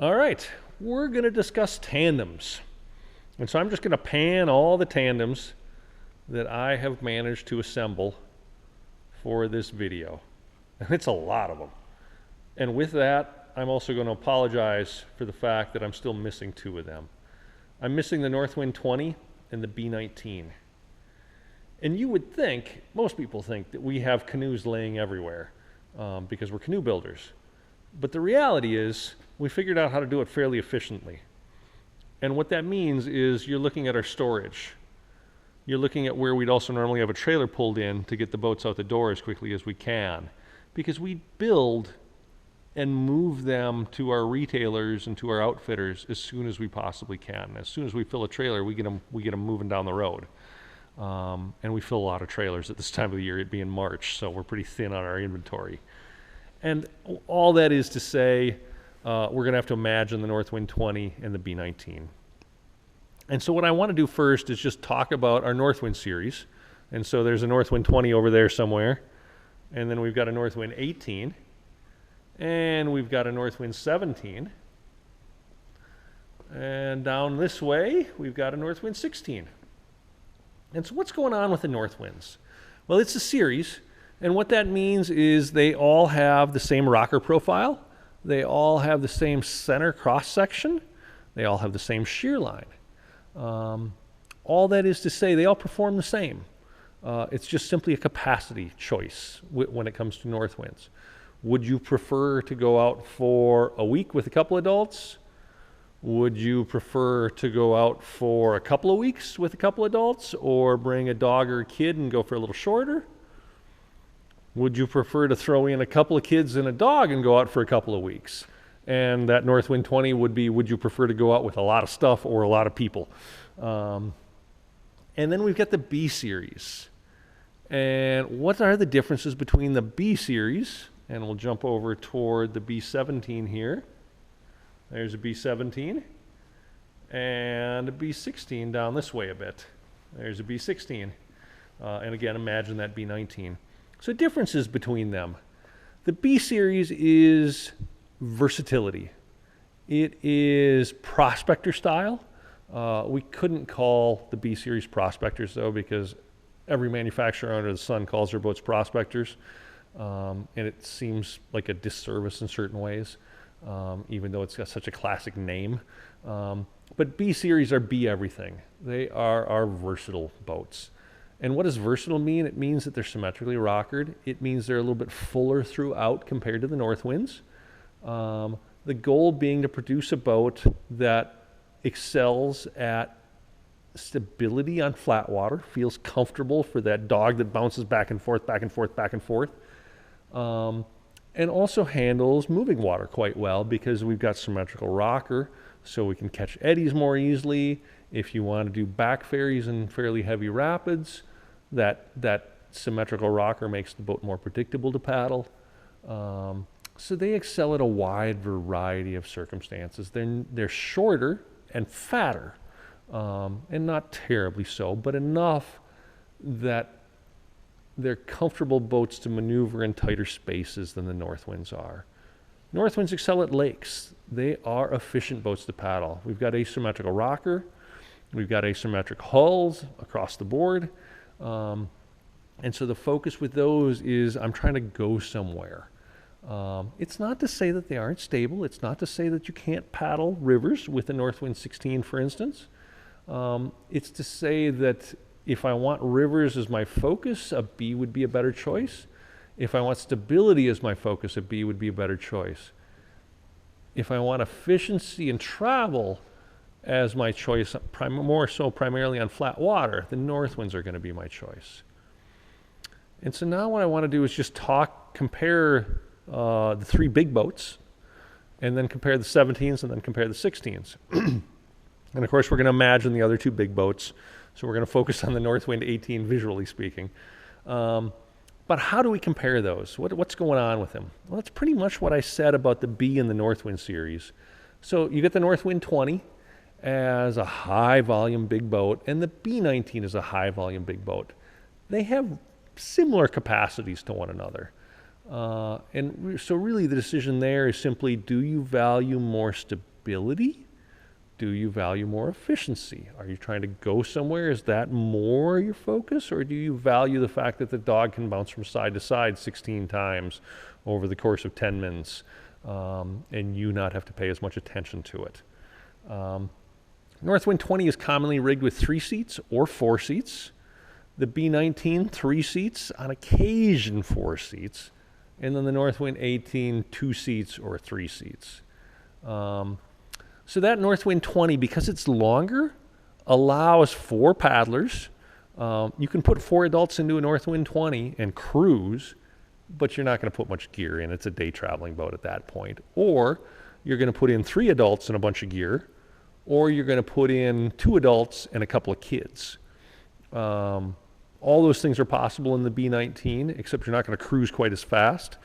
All right, we're going to discuss tandems. And so I'm just going to pan all the tandems that I have managed to assemble for this video. And it's a lot of them. And with that, I'm also going to apologize for the fact that I'm still missing two of them. I'm missing the Northwind 20 and the B19. And you would think, most people think, that we have canoes laying everywhere because we're canoe builders. But the reality is, we figured out how to do it fairly efficiently. And what that means is you're looking at our storage. You're looking at where we'd also normally have a trailer pulled in to get the boats out the door as quickly as we can. Because we build and move them to our retailers and to our outfitters as soon as we possibly can. As soon as we fill a trailer, we get them moving down the road. And we fill a lot of trailers at this time of the year, it being March, so we're pretty thin on our inventory. And all that is to say, we're going to have to imagine the Northwind 20 and the B19. And so what I want to do first is just talk about our Northwind series. And so there's a Northwind 20 over there somewhere. And then we've got a Northwind 18. And we've got a Northwind 17. And down this way, we've got a Northwind 16. And so what's going on with the Northwinds? Well, it's a series. And what that means is they all have the same rocker profile. They all have the same center cross section. They all have the same shear line. All that is to say, they all perform the same. It's just simply a capacity choice when it comes to Northwinds. Would you prefer to go out for a week with a couple adults? Would you prefer to go out for a couple of weeks with a couple adults, or bring a dog or a kid and go for a little shorter? Would you prefer to throw in a couple of kids and a dog and go out for a couple of weeks? And that Northwind 20 would be, would you prefer to go out with a lot of stuff or a lot of people? And then we've got the B series. And what are the differences between the B series? And we'll jump over toward the B17 here. There's a B17. And a B16 down this way a bit. There's a B16. And again, imagine that B19. So differences between them. The B series is versatility. It is prospector style. We couldn't call the B series prospectors though, because every manufacturer under the sun calls their boats prospectors. And it seems like a disservice in certain ways, even though it's got such a classic name. But B series are B everything. They are our versatile boats. And what does versatile mean? It means that they're symmetrically rockered. It means they're a little bit fuller throughout compared to the Northwinds. The goal being to produce a boat that excels at stability on flat water, feels comfortable for that dog that bounces back and forth, back and forth, back and forth. And also handles moving water quite well because we've got symmetrical rocker, so we can catch eddies more easily. If you want to do back ferries in fairly heavy rapids, that symmetrical rocker makes the boat more predictable to paddle. So they excel at a wide variety of circumstances. They're shorter and fatter, and not terribly so, but enough that they're comfortable boats to maneuver in tighter spaces than the Northwinds are. Northwinds excel at lakes. They are efficient boats to paddle. We've got asymmetrical rocker. We've got asymmetric hulls across the board. And so the focus with those is I'm trying to go somewhere. It's not to say that they aren't stable. It's not to say that you can't paddle rivers with the Northwind 16, for instance. It's to say that if I want rivers as my focus, a B would be a better choice. If I want stability as my focus, a B would be a better choice. If I want efficiency and travel as my choice, more so primarily on flat water, the Northwinds are going to be my choice. And so now what I want to do is just compare the three big boats, and then compare the 17s, and then compare the 16s. And of course, we're going to imagine the other two big boats. So we're going to focus on the Northwind 18, visually speaking. But how do we compare those? What's going on with them? Well, that's pretty much what I said about the B in the Northwind series. So you get the Northwind 20 as a high volume big boat, and the B19 is a high volume big boat. They have similar capacities to one another. So really the decision there is simply, do you value more stability? Do you value more efficiency? Are you trying to go somewhere? Is that more your focus? Or do you value the fact that the dog can bounce from side to side 16 times over the course of 10 minutes and you not have to pay as much attention to it? Northwind 20 is commonly rigged with 3 seats or 4 seats. The B19, 3 seats, on occasion 4 seats. And then the Northwind 18, 2 seats or 3 seats. So that Northwind 20, because it's longer, allows 4 paddlers. You can put 4 adults into a Northwind 20 and cruise, but you're not going to put much gear in. It's a day traveling boat at that point. Or you're going to put in 3 adults and a bunch of gear, or you're going to put in 2 adults and a couple of kids. All those things are possible in the B19, except you're not going to cruise quite as fast.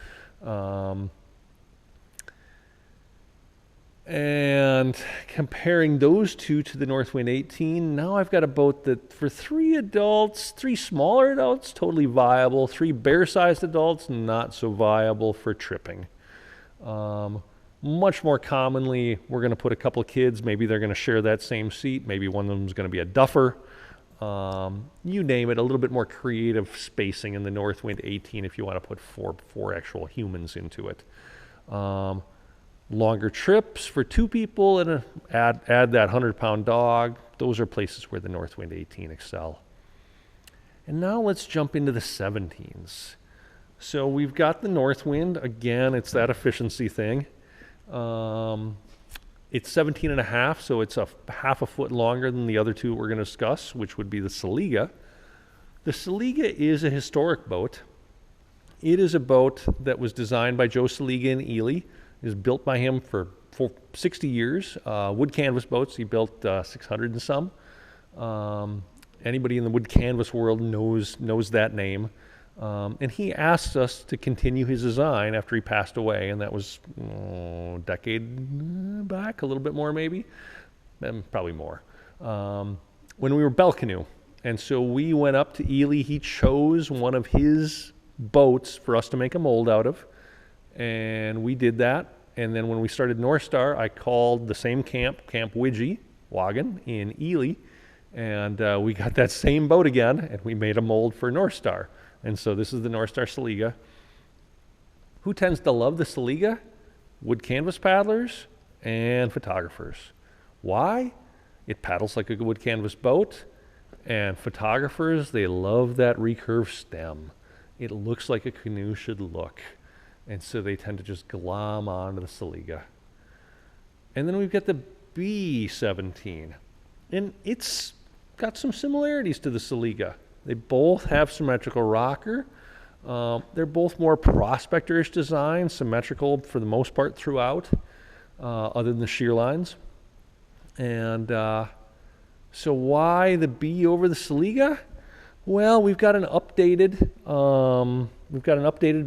And comparing those two to the Northwind 18, now I've got a boat that for 3 adults, 3 smaller adults, totally viable. 3 bear-sized adults, not so viable for tripping. Much more commonly, we're going to put a couple of kids. Maybe they're going to share that same seat. Maybe one of them is going to be a duffer. You name it, a little bit more creative spacing in the Northwind 18 if you want to put four actual humans into it. Longer trips for 2 people and add that 100-pound dog. Those are places where the Northwind 18 excel. And now let's jump into the 17s. So we've got the Northwind. Again, it's that efficiency thing. It's 17 and a half, so it's a half a foot longer than the other 2 we're going to discuss, which would be the Seliga. The Seliga is a historic boat. It is a boat that was designed by Joe Seliga in Ely. It was built by him for 60 years. Wood canvas boats, he built 600 and some. Anybody in the wood canvas world knows that name. And he asked us to continue his design after he passed away, and that was a decade back, a little bit more maybe, probably more, when we were Bell Canoe. And so we went up to Ely. He chose one of his boats for us to make a mold out of, and we did that. And then when we started Northstar, I called the same Camp Widgie Wagon in Ely, and we got that same boat again, and we made a mold for Northstar. And so this is the Northstar Seliga. Who tends to love the Seliga? Wood canvas paddlers and photographers. Why? It paddles like a wood canvas boat, and photographers, they love that recurved stem. It looks like a canoe should look. And so they tend to just glom onto the Seliga. And then we've got the B17. And it's got some similarities to the Seliga. They both have symmetrical rocker. They're both more prospector-ish design, symmetrical for the most part throughout, other than the shear lines. And so why the B over the Seliga? Well, we've got an updated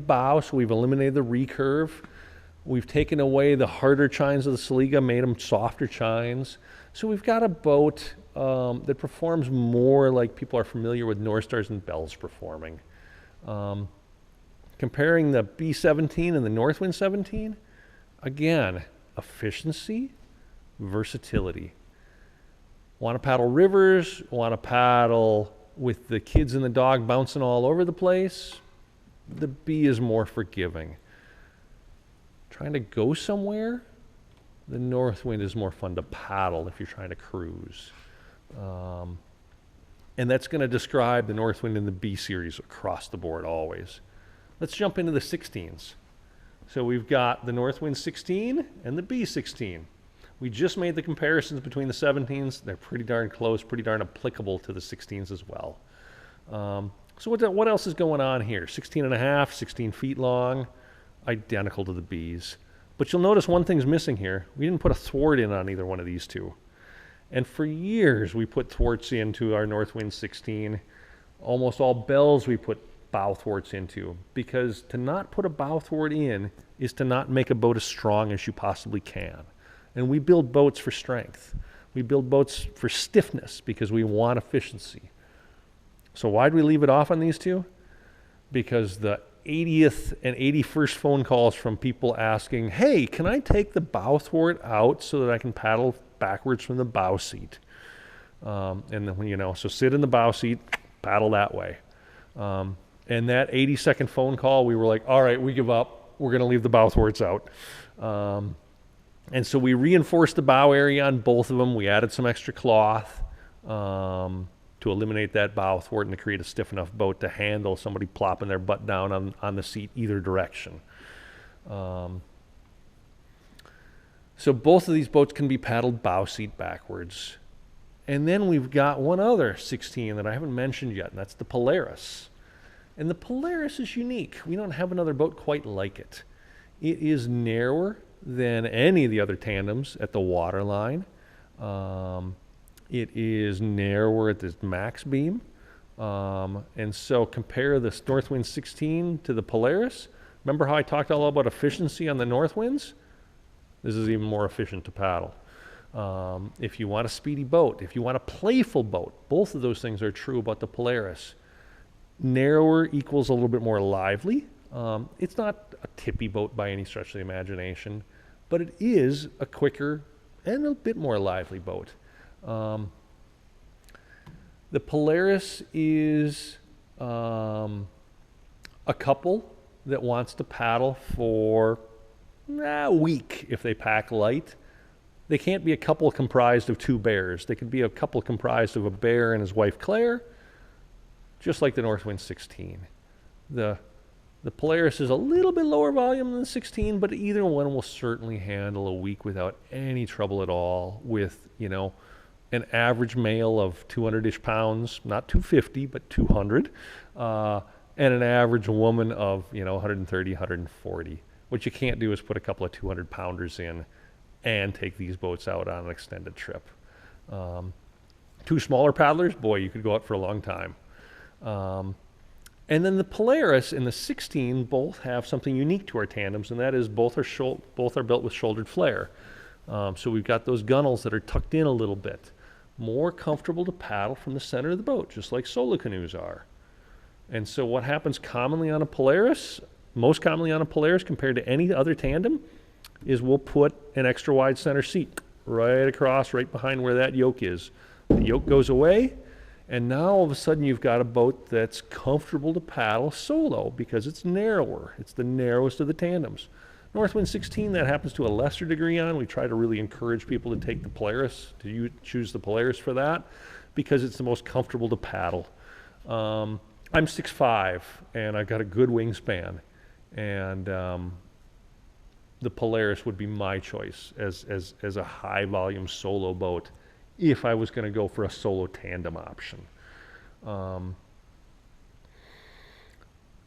bow, so we've eliminated the recurve. We've taken away the harder chines of the Seliga, made them softer chines. So we've got a boat that performs more like people are familiar with Northstars and Bells performing. Comparing the B17 and the Northwind 17, again, efficiency, versatility. Want to paddle rivers, want to paddle with the kids and the dog bouncing all over the place, the B is more forgiving. Trying to go somewhere, the Northwind is more fun to paddle if you're trying to cruise. And that's going to describe the Northwind and the B series across the board always. Let's jump into the 16s. So we've got the Northwind 16 and the B16. We just made the comparisons between the 17s. They're pretty darn close, pretty darn applicable to the 16s as well. So what else is going on here? 16 and a half, 16 feet long, identical to the Bs. But you'll notice one thing's missing here. We didn't put a thwart in on either one of these 2. And for years, we put thwarts into our Northwind 16. Almost all Bells we put bow thwarts into, because to not put a bow thwart in is to not make a boat as strong as you possibly can. And we build boats for strength. We build boats for stiffness because we want efficiency. So why do we leave it off on these 2? Because the 80th and 81st phone calls from people asking, hey, can I take the bow thwart out so that I can paddle backwards from the bow seat? And then, so sit in the bow seat, paddle that way. And that 80-second phone call, we were like, all right, we give up. We're going to leave the bow thwarts out. And so we reinforced the bow area on both of them. We added some extra cloth to eliminate that bow thwart and to create a stiff enough boat to handle somebody plopping their butt down on the seat either direction. So both of these boats can be paddled bow seat backwards. And then we've got one other 16 that I haven't mentioned yet, and that's the Polaris. And the Polaris is unique. We don't have another boat quite like it. It is narrower than any of the other tandems at the waterline. It is narrower at this max beam. And so compare this Northwind 16 to the Polaris. Remember how I talked all about efficiency on the Northwinds? This is even more efficient to paddle. If you want a speedy boat, if you want a playful boat, both of those things are true about the Polaris. Narrower equals a little bit more lively. It's not a tippy boat by any stretch of the imagination, but it is a quicker and a bit more lively boat. The Polaris is a couple that wants to paddle for a week if they pack light. They can't be a couple comprised of two bears. They could be a couple comprised of a bear and his wife Claire, just like the Northwind 16. The Polaris is a little bit lower volume than the 16, but either one will certainly handle a week without any trouble at all with, an average male of 200-ish pounds, not 250, but 200, and an average woman of, 130, 140. What you can't do is put a couple of 200-pounders in and take these boats out on an extended trip. Two smaller paddlers, boy, you could go out for a long time. And then the Polaris and the 16 both have something unique to our tandems, and that is both are built with shouldered flare. So we've got those gunnels that are tucked in a little bit. More comfortable to paddle from the center of the boat, just like solo canoes are. And so what happens commonly on a Polaris, most commonly on a Polaris compared to any other tandem, is we'll put an extra wide center seat right across, right behind where that yoke is. The yoke goes away, and now all of a sudden you've got a boat that's comfortable to paddle solo because it's narrower. It's the narrowest of the tandems. Northwind 16, that happens to a lesser degree on. We try to really encourage people to take the Polaris, choose the Polaris for that, because it's the most comfortable to paddle. I'm 6'5", and I've got a good wingspan, and the Polaris would be my choice as a high-volume solo boat if I was going to go for a solo tandem option.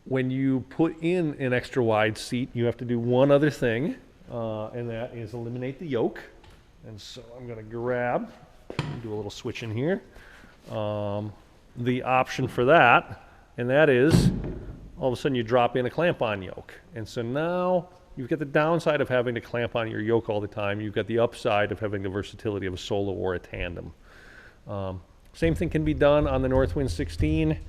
When you put in an extra wide seat, you have to do one other thing, and that is eliminate the yoke. And so I'm going to do a little switch in here. The option for that, and that is all of a sudden you drop in a clamp-on yoke. And so now you've got the downside of having to clamp on your yoke all the time. You've got the upside of having the versatility of a solo or a tandem. Same thing can be done on the Northwind 16,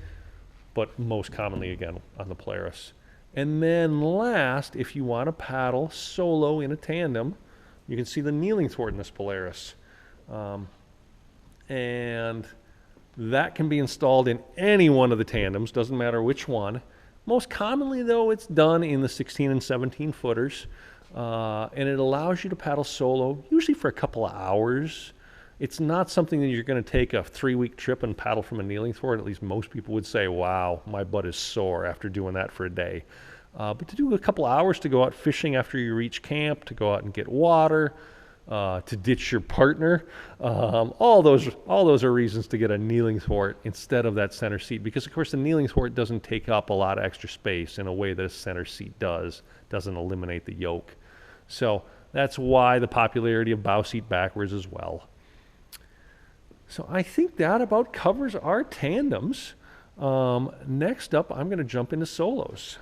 but most commonly, again, on the Polaris. And then last, if you want to paddle solo in a tandem, you can see the kneeling thwart in this Polaris. And that can be installed in any one of the tandems, doesn't matter which one. Most commonly, though, it's done in the 16 and 17 footers, and it allows you to paddle solo, usually for a couple of hours. It's not something that you're going to take a 3-week trip and paddle from a kneeling thwart. At least most people would say, wow, my butt is sore after doing that for a day. But to do a couple of hours to go out fishing after you reach camp, to go out and get water, to ditch your partner, all those are reasons to get a kneeling thwart instead of that center seat, because of course the kneeling thwart doesn't take up a lot of extra space in a way that a center seat doesn't eliminate the yoke. So that's why the popularity of bow seat backwards as well. So I think that about covers our tandems. Next up, I'm going to jump into solos.